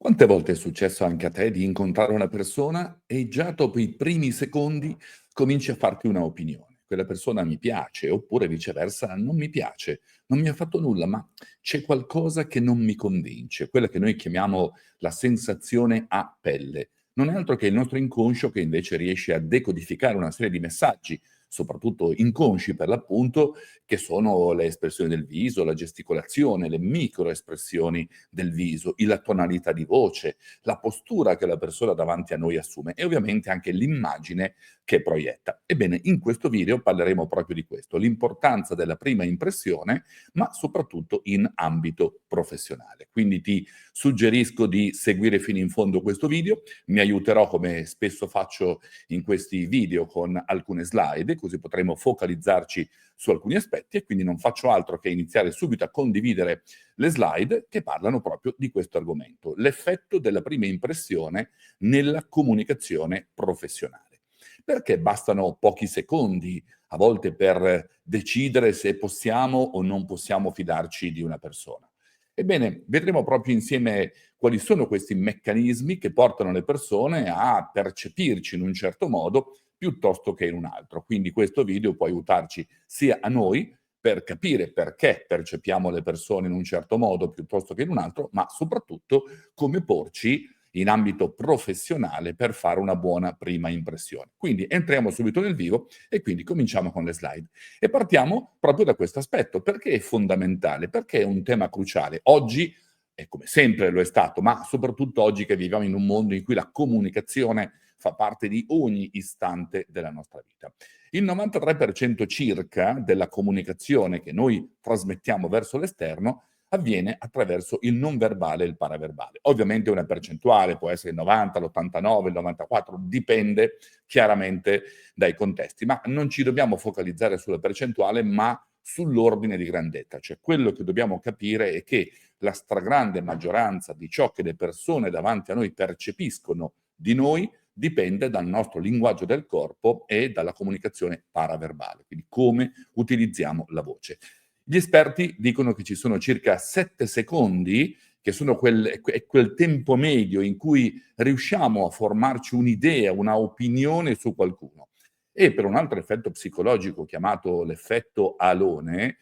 Quante volte è successo anche a te di incontrare una persona e già dopo i primi secondi cominci a farti una opinione? Quella persona mi piace, oppure viceversa non mi piace, non mi ha fatto nulla, ma c'è qualcosa che non mi convince, quella che noi chiamiamo la sensazione a pelle. Non è altro che il nostro inconscio che invece riesce a decodificare una serie di messaggi, soprattutto inconsci per l'appunto, che sono le espressioni del viso, la gesticolazione, le microespressioni del viso, la tonalità di voce, la postura che la persona davanti a noi assume e ovviamente anche l'immagine che proietta. Ebbene, in questo video parleremo proprio di questo, l'importanza della prima impressione, ma soprattutto in ambito professionale. Quindi ti suggerisco di seguire fino in fondo questo video, mi aiuterò come spesso faccio in questi video con alcune slide, così potremo focalizzarci su alcuni aspetti e quindi non faccio altro che iniziare subito a condividere le slide che parlano proprio di questo argomento, l'effetto della prima impressione nella comunicazione professionale. Perché bastano pochi secondi a volte per decidere se possiamo o non possiamo fidarci di una persona. Ebbene, vedremo proprio insieme quali sono questi meccanismi che portano le persone a percepirci in un certo modo piuttosto che in un altro. Quindi questo video può aiutarci sia a noi per capire perché percepiamo le persone in un certo modo piuttosto che in un altro, ma soprattutto come porci in ambito professionale per fare una buona prima impressione. Quindi entriamo subito nel vivo e quindi cominciamo con le slide. E partiamo proprio da questo aspetto. Perché è fondamentale? Perché è un tema cruciale. Oggi, e come sempre lo è stato, ma soprattutto oggi che viviamo in un mondo in cui la comunicazione fa parte di ogni istante della nostra vita. Il 93% circa della comunicazione che noi trasmettiamo verso l'esterno avviene attraverso il non verbale e il paraverbale. Ovviamente una percentuale può essere il 90, l'89, il 94, dipende chiaramente dai contesti, ma non ci dobbiamo focalizzare sulla percentuale, ma sull'ordine di grandezza. Cioè quello che dobbiamo capire è che la stragrande maggioranza di ciò che le persone davanti a noi percepiscono di noi dipende dal nostro linguaggio del corpo e dalla comunicazione paraverbale, quindi come utilizziamo la voce. Gli esperti dicono che ci sono circa 7 secondi, che sono quel tempo medio in cui riusciamo a formarci un'idea, una opinione su qualcuno. E per un altro effetto psicologico chiamato l'effetto alone,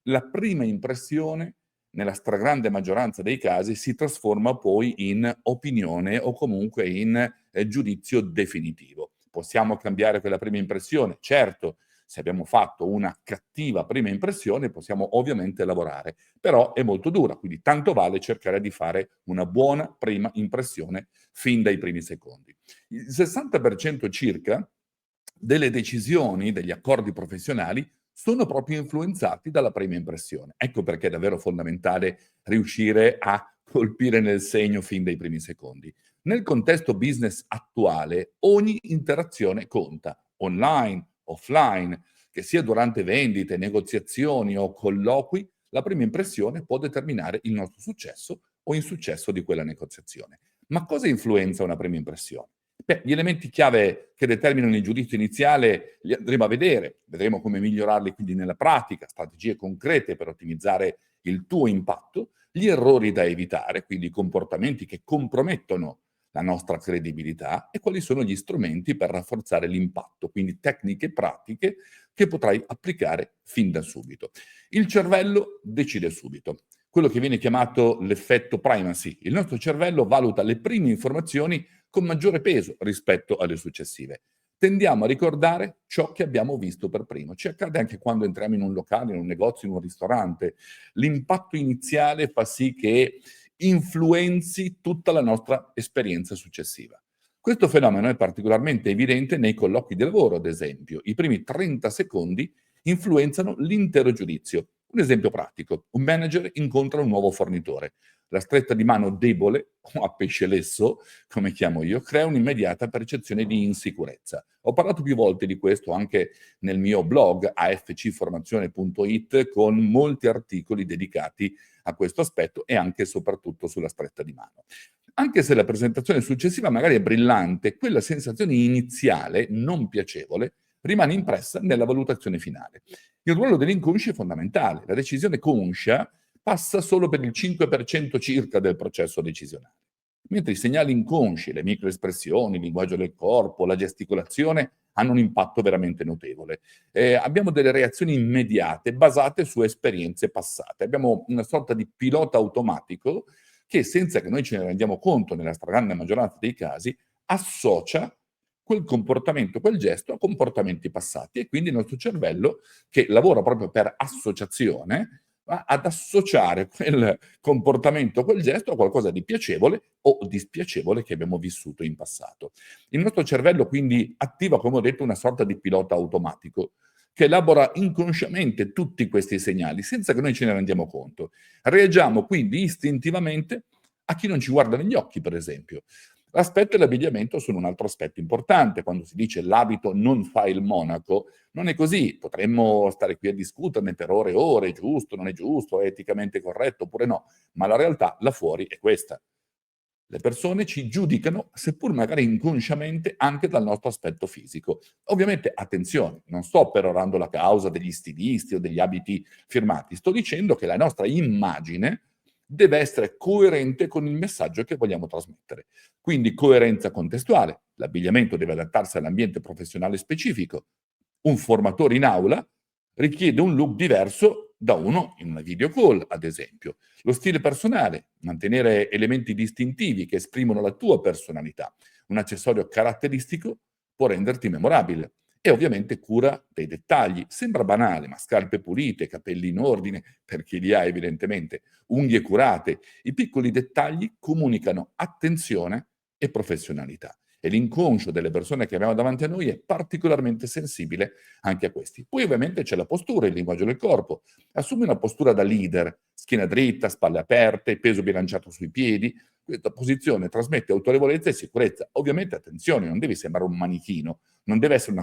la prima impressione, nella stragrande maggioranza dei casi, si trasforma poi in opinione o comunque in giudizio definitivo. Possiamo cambiare quella prima impressione? Certo, se abbiamo fatto una cattiva prima impressione possiamo ovviamente lavorare, però è molto dura, quindi tanto vale cercare di fare una buona prima impressione fin dai primi secondi. Il 60% circa delle decisioni, degli accordi professionali sono proprio influenzati dalla prima impressione. Ecco perché è davvero fondamentale riuscire a colpire nel segno fin dai primi secondi. Nel contesto business attuale ogni interazione conta, online, offline, che sia durante vendite, negoziazioni o colloqui, la prima impressione può determinare il nostro successo o insuccesso di quella negoziazione. Ma cosa influenza una prima impressione? Beh, gli elementi chiave che determinano il giudizio iniziale li andremo a vedere, vedremo come migliorarli quindi nella pratica, strategie concrete per ottimizzare il tuo impatto, gli errori da evitare, quindi i comportamenti che compromettono la nostra credibilità e quali sono gli strumenti per rafforzare l'impatto, quindi tecniche pratiche che potrai applicare fin da subito. Il cervello decide subito. Quello che viene chiamato l'effetto primacy. Il nostro cervello valuta le prime informazioni con maggiore peso rispetto alle successive. Tendiamo a ricordare ciò che abbiamo visto per primo. Ci accade anche quando entriamo in un locale, in un negozio, in un ristorante. L'impatto iniziale fa sì che influenzi tutta la nostra esperienza successiva. Questo fenomeno è particolarmente evidente nei colloqui di lavoro, ad esempio. I primi 30 secondi influenzano l'intero giudizio. Un esempio pratico: un manager incontra un nuovo fornitore. La stretta di mano debole, o a pesce lesso, come chiamo io, crea un'immediata percezione di insicurezza. Ho parlato più volte di questo anche nel mio blog afcformazione.it con molti articoli dedicati a questo aspetto e anche e soprattutto sulla stretta di mano. Anche se la presentazione successiva magari è brillante, quella sensazione iniziale, non piacevole, rimane impressa nella valutazione finale. Il ruolo dell'inconscio è fondamentale. La decisione conscia passa solo per il 5% circa del processo decisionale. mentre i segnali inconsci, le microespressioni, il linguaggio del corpo, la gesticolazione hanno un impatto veramente notevole. Abbiamo delle reazioni immediate basate su esperienze passate. Abbiamo una sorta di pilota automatico che, senza che noi ce ne rendiamo conto nella stragrande maggioranza dei casi, associa quel comportamento, quel gesto a comportamenti passati, e quindi il nostro cervello, che lavora proprio per associazione, va ad associare quel comportamento, quel gesto a qualcosa di piacevole o di spiacevole che abbiamo vissuto in passato. Il nostro cervello quindi attiva, come ho detto, una sorta di pilota automatico che elabora inconsciamente tutti questi segnali senza che noi ce ne rendiamo conto. Reagiamo quindi istintivamente a chi non ci guarda negli occhi, per esempio. L'aspetto e l'abbigliamento sono un altro aspetto importante. Quando si dice l'abito non fa il monaco, non è così. Potremmo stare qui a discuterne per ore e ore, giusto, non è giusto, è eticamente corretto oppure no, ma la realtà là fuori è questa. Le persone ci giudicano, seppur magari inconsciamente, anche dal nostro aspetto fisico. Ovviamente, attenzione, non sto perorando la causa degli stilisti o degli abiti firmati, sto dicendo che la nostra immagine deve essere coerente con il messaggio che vogliamo trasmettere. Quindi coerenza contestuale, l'abbigliamento deve adattarsi all'ambiente professionale specifico, un formatore in aula richiede un look diverso da uno in una video call, ad esempio. Lo stile personale, mantenere elementi distintivi che esprimono la tua personalità. Un accessorio caratteristico può renderti memorabile. E ovviamente cura dei dettagli. Sembra banale, ma scarpe pulite, capelli in ordine, per chi li ha evidentemente, unghie curate. I piccoli dettagli comunicano attenzione e professionalità. E l'inconscio delle persone che abbiamo davanti a noi è particolarmente sensibile anche a questi. Poi ovviamente c'è la postura, il linguaggio del corpo. Assumi una postura da leader, schiena dritta, spalle aperte, peso bilanciato sui piedi. Questa posizione trasmette autorevolezza e sicurezza. Ovviamente, attenzione, non devi sembrare un manichino, non deve essere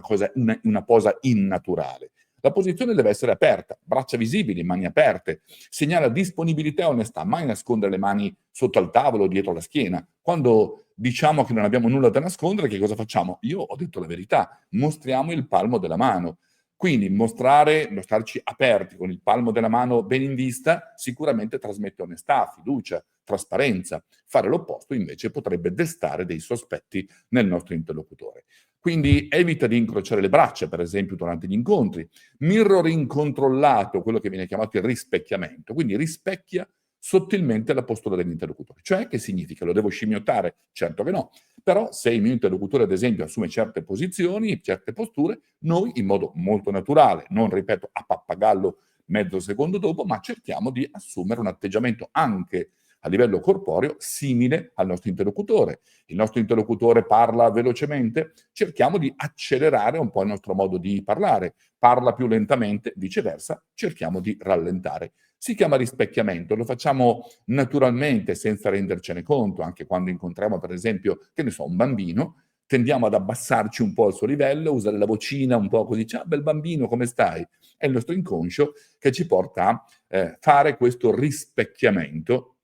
una posa innaturale. La posizione deve essere aperta, braccia visibili, mani aperte, segnala disponibilità e onestà, mai nascondere le mani sotto al tavolo o dietro la schiena. Quando diciamo che non abbiamo nulla da nascondere, che cosa facciamo? Io ho detto la verità, mostriamo il palmo della mano. Quindi mostrarci aperti con il palmo della mano ben in vista sicuramente trasmette onestà, fiducia, trasparenza. Fare l'opposto invece potrebbe destare dei sospetti nel nostro interlocutore. Quindi evita di incrociare le braccia, per esempio, durante gli incontri. Mirroring controllato, quello che viene chiamato il rispecchiamento. Quindi rispecchia sottilmente la postura dell'interlocutore. Cioè, che significa? Lo devo scimmiottare? Certo che no. Però se il mio interlocutore, ad esempio, assume certe posizioni, certe posture, noi in modo molto naturale, non ripeto a pappagallo mezzo secondo dopo, ma cerchiamo di assumere un atteggiamento anche a livello corporeo simile al nostro interlocutore. Il nostro interlocutore parla velocemente, cerchiamo di accelerare un po' il nostro modo di parlare. Parla più lentamente, viceversa, cerchiamo di rallentare. Si chiama rispecchiamento, lo facciamo naturalmente senza rendercene conto, anche quando incontriamo per esempio, che ne so, un bambino, tendiamo ad abbassarci un po' al suo livello, usare la vocina un po' così, ciao bel bambino, come stai? È il nostro inconscio che ci porta a fare questo rispecchiamento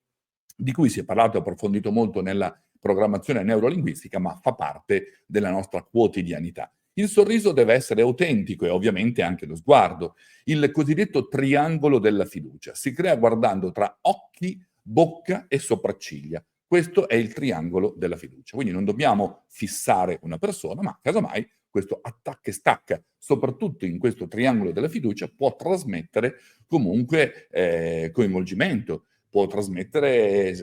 di cui si è parlato e approfondito molto nella programmazione neurolinguistica, ma fa parte della nostra quotidianità. Il sorriso deve essere autentico e ovviamente anche lo sguardo. Il cosiddetto triangolo della fiducia si crea guardando tra occhi, bocca e sopracciglia. Questo è il triangolo della fiducia. Quindi non dobbiamo fissare una persona, ma casomai questo attacca e stacca, soprattutto in questo triangolo della fiducia, può trasmettere comunque coinvolgimento, può trasmettere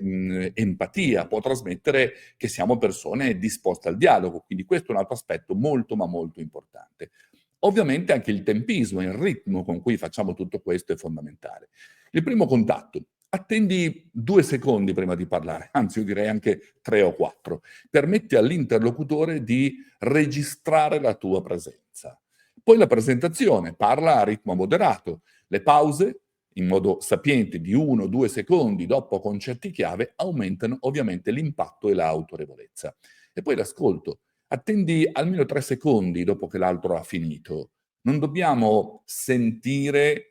empatia, può trasmettere che siamo persone disposte al dialogo. Quindi questo è un altro aspetto molto, ma molto importante. Ovviamente anche il tempismo, il ritmo con cui facciamo tutto questo è fondamentale. Il primo contatto. Attendi 2 secondi prima di parlare, anzi io direi anche 3 o 4. Permetti all'interlocutore di registrare la tua presenza. Poi la presentazione, parla a ritmo moderato. Le pause, in modo sapiente, di 1 o 2 secondi dopo concetti chiave, aumentano ovviamente l'impatto e l'autorevolezza. E poi l'ascolto. Attendi almeno 3 secondi dopo che l'altro ha finito. Non dobbiamo sentire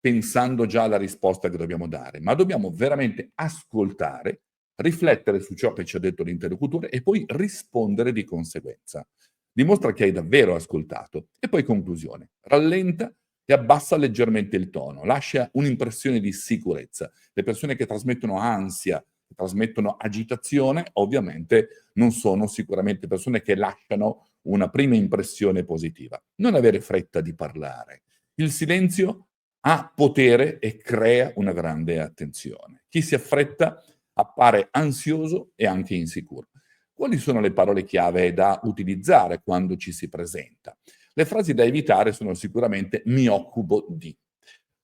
pensando già alla risposta che dobbiamo dare, ma dobbiamo veramente ascoltare, riflettere su ciò che ci ha detto l'interlocutore e poi rispondere di conseguenza. Dimostra che hai davvero ascoltato. E poi conclusione. Rallenta e abbassa leggermente il tono, lascia un'impressione di sicurezza. Le persone che trasmettono ansia, che trasmettono agitazione, ovviamente non sono sicuramente persone che lasciano una prima impressione positiva. Non avere fretta di parlare. Il silenzio ha potere e crea una grande attenzione. Chi si affretta appare ansioso e anche insicuro. Quali sono le parole chiave da utilizzare quando ci si presenta? Le frasi da evitare sono sicuramente mi occupo di,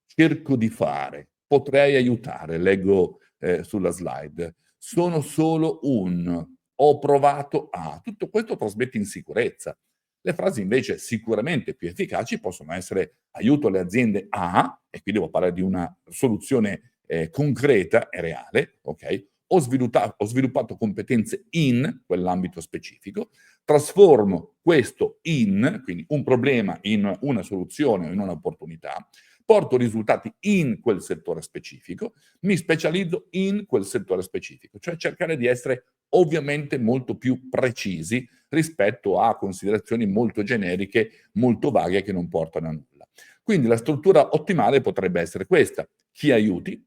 cerco di fare, potrei aiutare, leggo sulla slide, sono solo un, ho provato a. Tutto questo trasmette insicurezza. Le frasi invece sicuramente più efficaci possono essere aiuto le aziende a, e qui devo parlare di una soluzione concreta e reale, ok? Ho sviluppato competenze in quell'ambito specifico, trasformo questo in, quindi un problema in una soluzione o in un'opportunità, porto risultati in quel settore specifico, mi specializzo in quel settore specifico, cioè cercare di essere ovviamente molto più precisi rispetto a considerazioni molto generiche, molto vaghe che non portano a nulla. Quindi la struttura ottimale potrebbe essere questa: chi aiuti,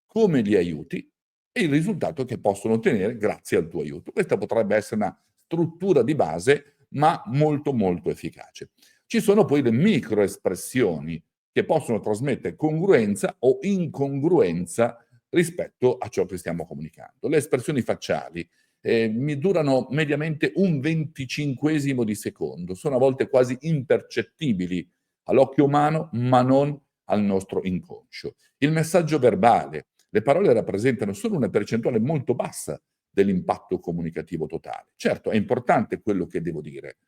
come li aiuti e il risultato che possono ottenere grazie al tuo aiuto. Questa potrebbe essere una struttura di base, ma molto molto efficace. Ci sono poi le microespressioni che possono trasmettere congruenza o incongruenza rispetto a ciò che stiamo comunicando. Le espressioni facciali mi durano mediamente un venticinquesimo di secondo, sono a volte quasi impercettibili all'occhio umano, ma non al nostro inconscio. Il messaggio verbale, le parole rappresentano solo una percentuale molto bassa dell'impatto comunicativo totale. Certo, è importante quello che devo dire,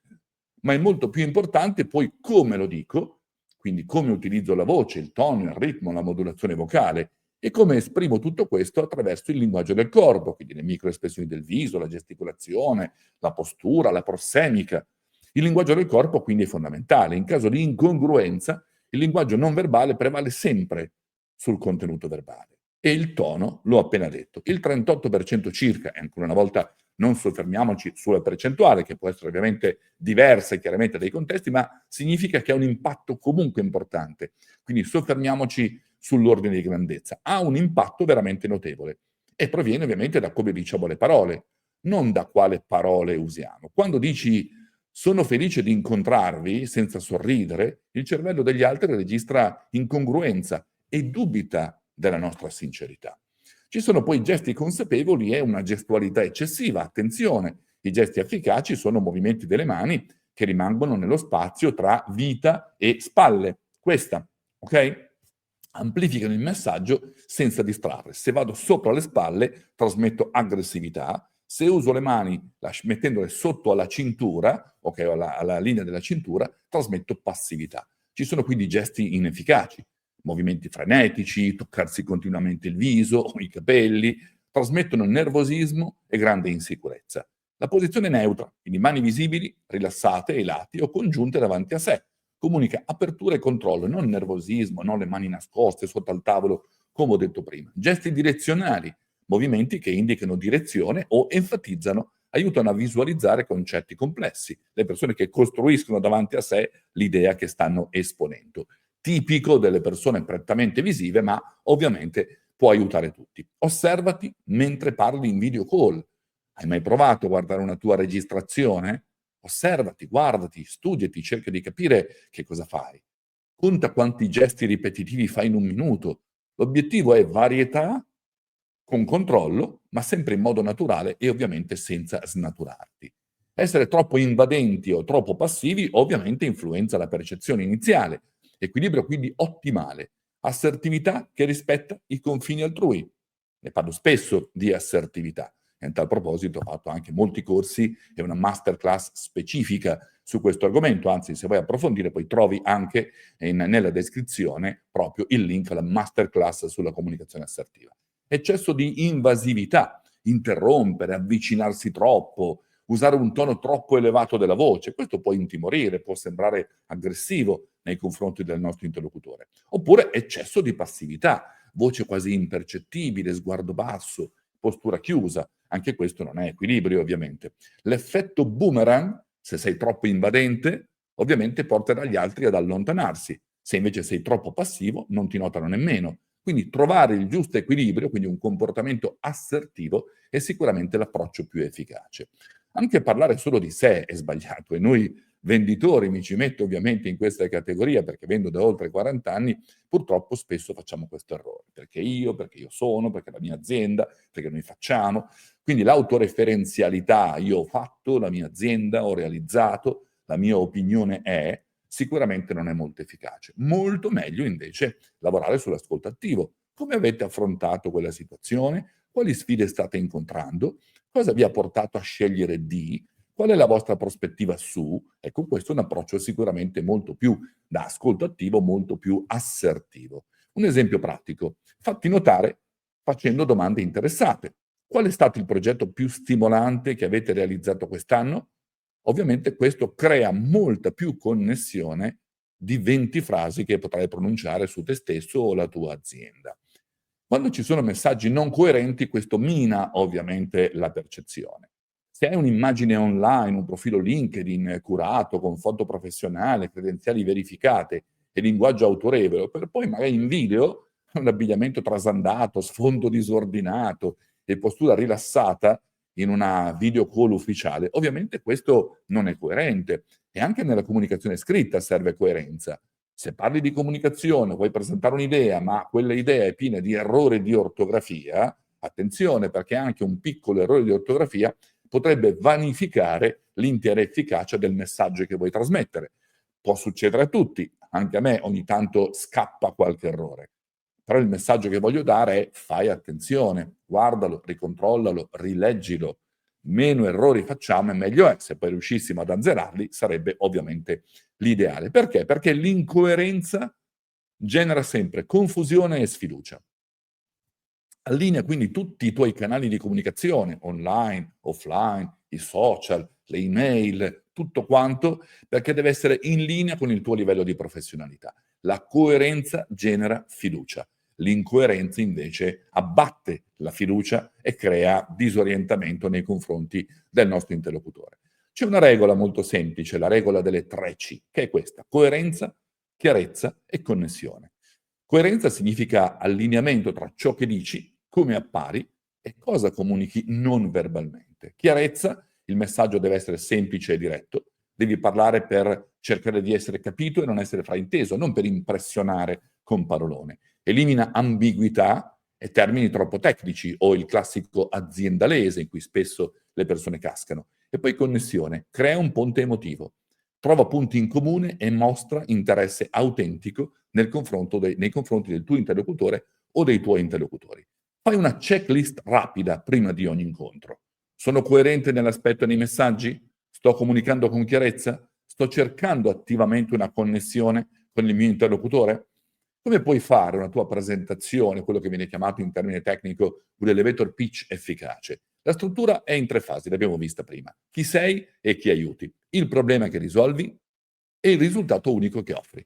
ma è molto più importante poi come lo dico, quindi come utilizzo la voce, il tono, il ritmo, la modulazione vocale e come esprimo tutto questo attraverso il linguaggio del corpo, quindi le microespressioni del viso, la gesticolazione, la postura, la prossemica. Il linguaggio del corpo quindi è fondamentale. In caso di incongruenza, il linguaggio non verbale prevale sempre sul contenuto verbale. E il tono, l'ho appena detto, il 38% circa, e ancora una volta non soffermiamoci sulla percentuale, che può essere ovviamente diversa chiaramente dai contesti, ma significa che ha un impatto comunque importante. Quindi soffermiamoci sull'ordine di grandezza. Ha un impatto veramente notevole e proviene ovviamente da come diciamo le parole, non da quale parole usiamo. Quando dici sono felice di incontrarvi senza sorridere, il cervello degli altri registra incongruenza e dubita della nostra sincerità. Ci sono poi gesti consapevoli e una gestualità eccessiva. Attenzione, i gesti efficaci sono movimenti delle mani che rimangono nello spazio tra vita e spalle. Questa, ok? Amplificano il messaggio senza distrarre. Se vado sopra le spalle, trasmetto aggressività. Se uso le mani mettendole sotto alla cintura, ok, alla linea della cintura, trasmetto passività. Ci sono quindi gesti inefficaci, movimenti frenetici, toccarsi continuamente il viso o i capelli, trasmettono nervosismo e grande insicurezza. La posizione neutra, quindi mani visibili, rilassate ai lati o congiunte davanti a sé, comunica apertura e controllo, non nervosismo, non le mani nascoste sotto al tavolo, come ho detto prima. Gesti direzionali, movimenti che indicano direzione o enfatizzano, aiutano a visualizzare concetti complessi, le persone che costruiscono davanti a sé l'idea che stanno esponendo. Tipico delle persone prettamente visive, ma ovviamente può aiutare tutti. Osservati mentre parli in video call. Hai mai provato a guardare una tua registrazione? Osservati, guardati, studiati, cerca di capire che cosa fai. Conta quanti gesti ripetitivi fai in un minuto. L'obiettivo è varietà con controllo, ma sempre in modo naturale e ovviamente senza snaturarti. Essere troppo invadenti o troppo passivi ovviamente influenza la percezione iniziale. Equilibrio quindi ottimale. Assertività che rispetta i confini altrui. Ne parlo spesso di assertività. E a tal proposito ho fatto anche molti corsi e una masterclass specifica su questo argomento, anzi se vuoi approfondire poi trovi anche nella descrizione proprio il link alla masterclass sulla comunicazione assertiva. Eccesso di invasività, interrompere, avvicinarsi troppo, usare un tono troppo elevato della voce, questo può intimorire, può sembrare aggressivo nei confronti del nostro interlocutore. Oppure eccesso di passività, voce quasi impercettibile, sguardo basso, postura chiusa, anche questo non è equilibrio ovviamente. L'effetto boomerang, se sei troppo invadente, ovviamente porterà gli altri ad allontanarsi. Se invece sei troppo passivo, non ti notano nemmeno. Quindi trovare il giusto equilibrio, quindi un comportamento assertivo, è sicuramente l'approccio più efficace. Anche parlare solo di sé è sbagliato e noi venditori, mi ci metto ovviamente in questa categoria perché vendo da oltre 40 anni, purtroppo spesso facciamo questo errore, perché io sono, perché la mia azienda, perché noi facciamo. Quindi l'autoreferenzialità, io ho fatto, la mia azienda, ho realizzato, la mia opinione è, sicuramente non è molto efficace. Molto meglio invece lavorare sull'ascolto attivo. Come avete affrontato quella situazione? Quali sfide state incontrando? Cosa vi ha portato a scegliere di? Qual è la vostra prospettiva su? Ecco, questo è un approccio sicuramente molto più da ascolto attivo, molto più assertivo. Un esempio pratico: fatti notare facendo domande interessate. Qual è stato il progetto più stimolante che avete realizzato quest'anno? Ovviamente questo crea molta più connessione di 20 frasi che potrai pronunciare su te stesso o la tua azienda. Quando ci sono messaggi non coerenti, questo mina ovviamente la percezione. Se hai un'immagine online, un profilo LinkedIn curato, con foto professionale, credenziali verificate e linguaggio autorevole, per poi magari in video un abbigliamento trasandato, sfondo disordinato e postura rilassata in una video call ufficiale, ovviamente questo non è coerente. E anche nella comunicazione scritta serve coerenza. Se parli di comunicazione, vuoi presentare un'idea, ma quella idea è piena di errori di ortografia, attenzione, perché anche un piccolo errore di ortografia potrebbe vanificare l'intera efficacia del messaggio che vuoi trasmettere. Può succedere a tutti, anche a me ogni tanto scappa qualche errore. Però il messaggio che voglio dare è: fai attenzione, guardalo, ricontrollalo, rileggilo. Meno errori facciamo e meglio è. Se poi riuscissimo ad azzerarli sarebbe ovviamente l'ideale. Perché? Perché l'incoerenza genera sempre confusione e sfiducia. Allinea quindi tutti i tuoi canali di comunicazione, online, offline, i social, le email, tutto quanto, perché deve essere in linea con il tuo livello di professionalità. La coerenza genera fiducia. L'incoerenza invece abbatte la fiducia e crea disorientamento nei confronti del nostro interlocutore. C'è una regola molto semplice, la regola delle 3 C, che è questa: coerenza, chiarezza e connessione. Coerenza significa allineamento tra ciò che dici, come appari e cosa comunichi non verbalmente. Chiarezza: il messaggio deve essere semplice e diretto, devi parlare per cercare di essere capito e non essere frainteso, non per impressionare con parolone. Elimina ambiguità e termini troppo tecnici o il classico aziendalese in cui spesso le persone cascano. E poi connessione: crea un ponte emotivo, trova punti in comune e mostra interesse autentico nei confronti del tuo interlocutore o dei tuoi interlocutori. Fai una checklist rapida prima di ogni incontro. Sono coerente nell'aspetto dei messaggi? Sto comunicando con chiarezza? Sto cercando attivamente una connessione con il mio interlocutore? Come puoi fare una tua presentazione, quello che viene chiamato in termine tecnico un elevator pitch efficace? La struttura è in 3 fasi, l'abbiamo vista prima: chi sei e chi aiuti, il problema che risolvi e il risultato unico che offri.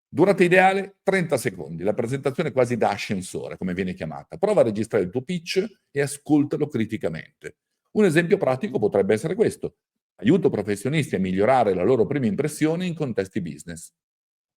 Durata ideale 30 secondi, la presentazione quasi da ascensore, come viene chiamata. Prova a registrare il tuo pitch e ascoltalo criticamente. Un esempio pratico potrebbe essere questo: aiuto professionisti a migliorare la loro prima impressione in contesti business.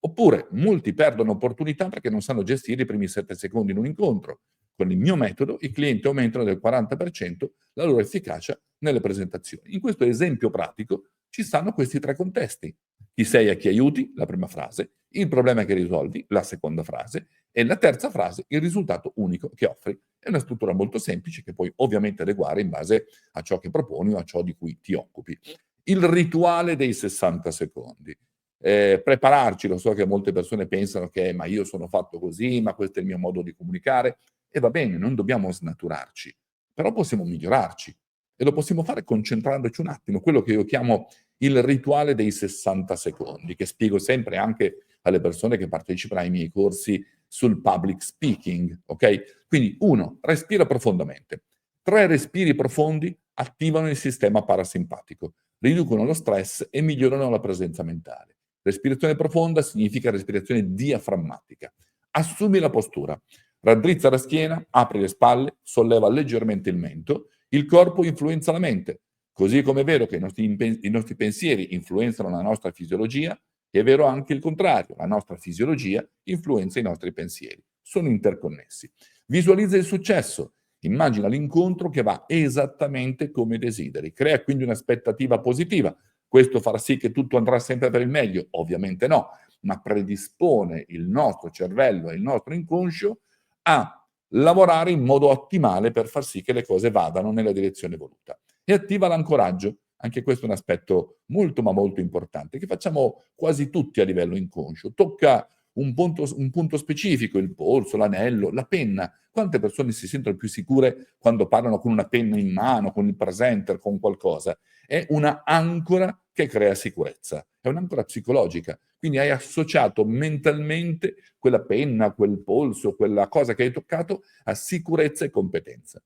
Oppure molti perdono opportunità perché non sanno gestire i primi 7 secondi in un incontro. Con il mio metodo i clienti aumentano del 40% la loro efficacia nelle presentazioni. In questo esempio pratico ci stanno questi 3 contesti: chi sei e a chi aiuti, la prima frase; il problema che risolvi, la seconda frase; e la terza frase, il risultato unico che offri. È una struttura molto semplice che puoi ovviamente adeguare in base a ciò che proponi o a ciò di cui ti occupi. Il rituale dei 60 secondi. Prepararci, lo so che molte persone pensano che: "Ma io sono fatto così, ma questo è il mio modo di comunicare", e va bene, non dobbiamo snaturarci, però possiamo migliorarci e lo possiamo fare concentrandoci un attimo, quello che io chiamo il rituale dei 60 secondi, che spiego sempre anche alle persone che partecipano ai miei corsi sul public speaking, okay? Quindi 1: respira profondamente. 3 respiri profondi attivano il sistema parasimpatico, riducono lo stress e migliorano la presenza mentale. Respirazione profonda significa respirazione diaframmatica. Assumi la postura, raddrizza la schiena, apri le spalle, solleva leggermente il mento, il corpo influenza la mente. Così come è vero che i nostri pensieri influenzano la nostra fisiologia, è vero anche il contrario: la nostra fisiologia influenza i nostri pensieri. sono interconnessi. Visualizza il successo, immagina l'incontro che va esattamente come desideri, crea quindi un'aspettativa positiva. Questo farà sì che tutto andrà sempre per il meglio? Ovviamente no, ma predispone il nostro cervello e il nostro inconscio a lavorare in modo ottimale per far sì che le cose vadano nella direzione voluta. E attiva l'ancoraggio. Anche questo è un aspetto molto ma molto importante, che facciamo quasi tutti a livello inconscio. Tocca un punto specifico, il polso, l'anello, la penna. Quante persone si sentono più sicure quando parlano con una penna in mano, con il presenter, con qualcosa? È una ancora che crea sicurezza, è un'ancora psicologica. Quindi hai associato mentalmente quella penna, quel polso, quella cosa che hai toccato a sicurezza e competenza.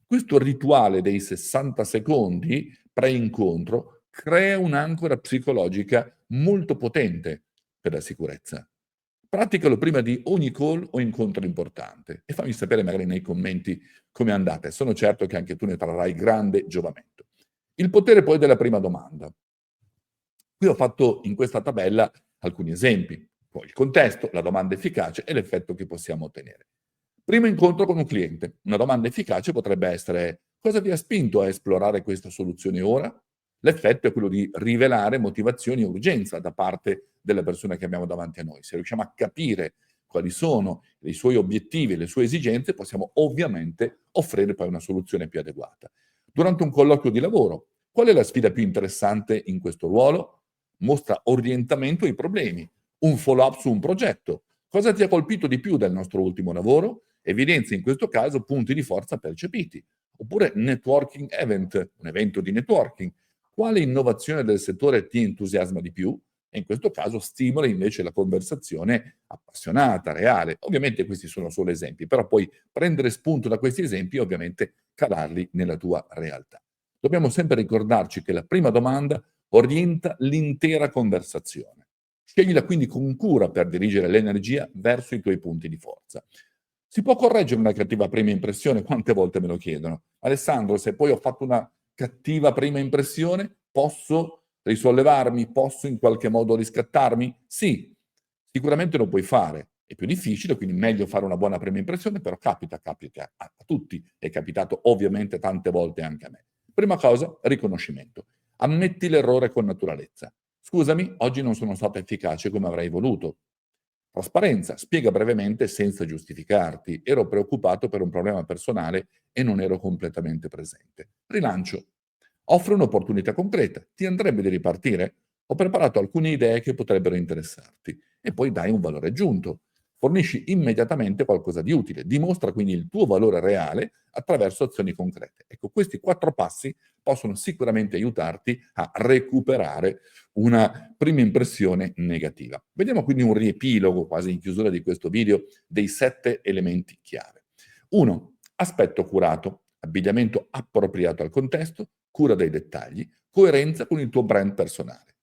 Questo rituale dei 60 secondi pre-incontro crea un'ancora psicologica molto potente per la sicurezza. Praticalo prima di ogni call o incontro importante e fammi sapere magari nei commenti come è andata. Sono certo che anche tu ne trarrai grande giovamento. Il potere poi della prima domanda. Qui ho fatto in questa tabella alcuni esempi, poi il contesto, la domanda efficace e l'effetto che possiamo ottenere. Primo incontro con un cliente. Una domanda efficace potrebbe essere: cosa vi ha spinto a esplorare questa soluzione ora? L'effetto è quello di rivelare motivazioni e urgenza da parte della persona che abbiamo davanti a noi. Se riusciamo a capire quali sono i suoi obiettivi e le sue esigenze, possiamo ovviamente offrire poi una soluzione più adeguata. Durante un colloquio di lavoro, qual è la sfida più interessante in questo ruolo? Mostra orientamento ai problemi, un follow-up su un progetto. Cosa ti ha colpito di più del nostro ultimo lavoro? Evidenzia in questo caso punti di forza percepiti. Oppure networking event, un evento di networking. Quale innovazione del settore ti entusiasma di più? E in questo caso stimola invece la conversazione appassionata, reale. Ovviamente questi sono solo esempi, però puoi prendere spunto da questi esempi e ovviamente calarli nella tua realtà. Dobbiamo sempre ricordarci che la prima domanda orienta l'intera conversazione. Sceglila quindi con cura per dirigere l'energia verso i tuoi punti di forza. Si può correggere una cattiva prima impressione? Quante volte me lo chiedono. Alessandro, se poi ho fatto una cattiva prima impressione, posso risollevarmi? Posso in qualche modo riscattarmi? Sì, sicuramente lo puoi fare. È più difficile, quindi meglio fare una buona prima impressione, però capita a tutti. È capitato ovviamente tante volte anche a me. Prima cosa, riconoscimento. Ammetti l'errore con naturalezza. Scusami, oggi non sono stato efficace come avrei voluto. Trasparenza, spiega brevemente senza giustificarti. Ero preoccupato per un problema personale e non ero completamente presente. Rilancio. Offre un'opportunità concreta. Ti andrebbe di ripartire? Ho preparato alcune idee che potrebbero interessarti. E poi dai un valore aggiunto. Fornisci immediatamente qualcosa di utile. Dimostra quindi il tuo valore reale attraverso azioni concrete. Ecco, questi 4 passi possono sicuramente aiutarti a recuperare una prima impressione negativa. Vediamo quindi un riepilogo, quasi in chiusura di questo video, dei 7 elementi chiave. 1. Aspetto curato, abbigliamento appropriato al contesto, cura dei dettagli, coerenza con il tuo brand personale.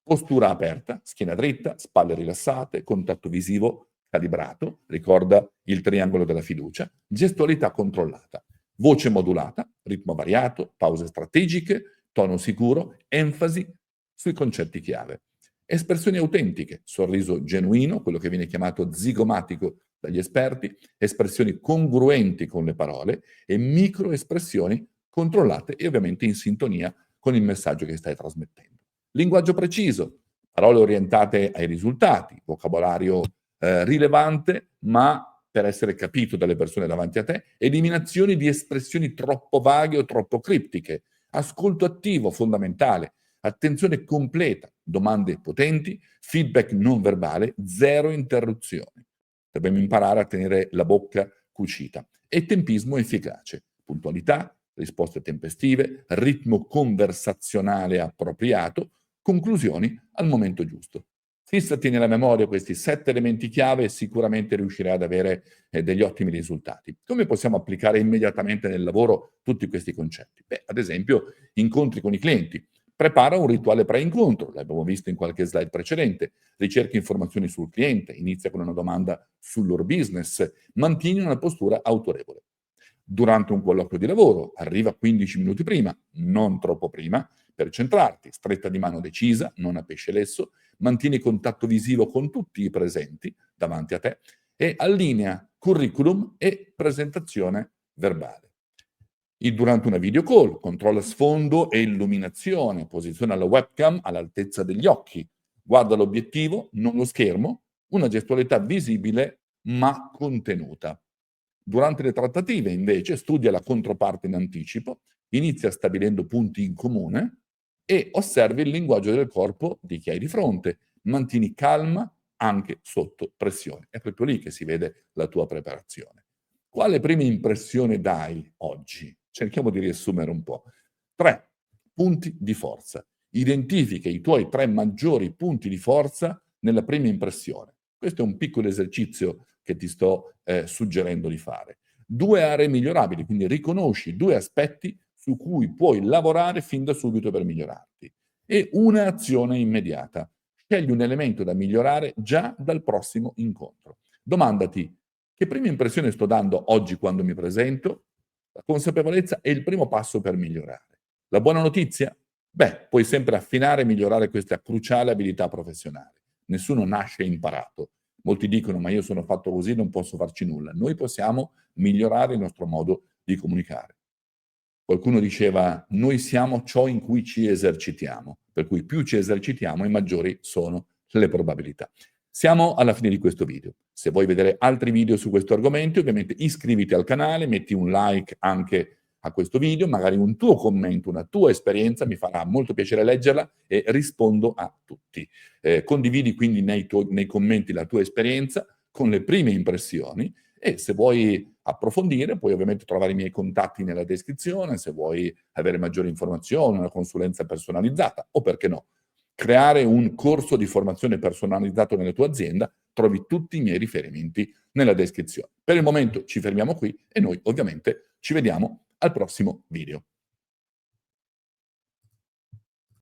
Postura aperta, schiena dritta, spalle rilassate, contatto visivo calibrato, ricorda il triangolo della fiducia, gestualità controllata, voce modulata, ritmo variato, pause strategiche, tono sicuro, enfasi sui concetti chiave. Espressioni autentiche, sorriso genuino, quello che viene chiamato zigomatico dagli esperti, espressioni congruenti con le parole e microespressioni controllate e ovviamente in sintonia con il messaggio che stai trasmettendo. Linguaggio preciso, parole orientate ai risultati, vocabolario rilevante ma per essere capito dalle persone davanti a te, eliminazione di espressioni troppo vaghe o troppo criptiche, ascolto attivo fondamentale, attenzione completa, domande potenti, feedback non verbale, zero interruzioni. Dobbiamo imparare a tenere la bocca cucita. E tempismo efficace, puntualità, risposte tempestive, ritmo conversazionale appropriato, conclusioni al momento giusto. Fissati nella memoria questi 7 elementi chiave e sicuramente riuscirai ad avere degli ottimi risultati. Come possiamo applicare immediatamente nel lavoro tutti questi concetti? Beh, ad esempio, incontri con i clienti. Prepara un rituale pre-incontro, l'abbiamo visto in qualche slide precedente. Ricerca informazioni sul cliente, inizia con una domanda sul loro business, mantieni una postura autorevole. Durante un colloquio di lavoro, arriva 15 minuti prima, non troppo prima, per centrarti, stretta di mano decisa, non a pesce lesso, mantieni contatto visivo con tutti i presenti davanti a te e allinea curriculum e presentazione verbale. Durante una video call controlla sfondo e illuminazione, posiziona la webcam all'altezza degli occhi, guarda l'obiettivo, non lo schermo, una gestualità visibile ma contenuta. Durante le trattative, invece, studia la controparte in anticipo, inizia stabilendo punti in comune e osservi il linguaggio del corpo di chi hai di fronte. Mantieni calma anche sotto pressione. È proprio lì che si vede la tua preparazione. Quale prima impressione dai oggi? Cerchiamo di riassumere un po'. 3 punti di forza. Identifica i tuoi 3 maggiori punti di forza nella prima impressione. Questo è un piccolo esercizio che ti sto suggerendo di fare. 2 aree migliorabili, quindi riconosci 2 aspetti su cui puoi lavorare fin da subito per migliorarti. E un'azione immediata. Scegli un elemento da migliorare già dal prossimo incontro. Domandati: che prima impressione sto dando oggi quando mi presento? La consapevolezza è il primo passo per migliorare. La buona notizia? Beh, puoi sempre affinare e migliorare questa cruciale abilità professionale. Nessuno nasce imparato. Molti dicono: ma io sono fatto così, non posso farci nulla. Noi possiamo migliorare il nostro modo di comunicare. Qualcuno diceva: noi siamo ciò in cui ci esercitiamo, per cui più ci esercitiamo e maggiori sono le probabilità. Siamo alla fine di questo video. Se vuoi vedere altri video su questo argomento, ovviamente iscriviti al canale, metti un like anche a questo video, magari un tuo commento, una tua esperienza, mi farà molto piacere leggerla e rispondo a tutti. Condividi quindi nei commenti la tua esperienza con le prime impressioni e se vuoi approfondire puoi ovviamente trovare i miei contatti nella descrizione, se vuoi avere maggiori informazioni, una consulenza personalizzata o perché no, creare un corso di formazione personalizzato nella tua azienda, trovi tutti i miei riferimenti nella descrizione. Per il momento ci fermiamo qui e noi ovviamente ci vediamo al prossimo video.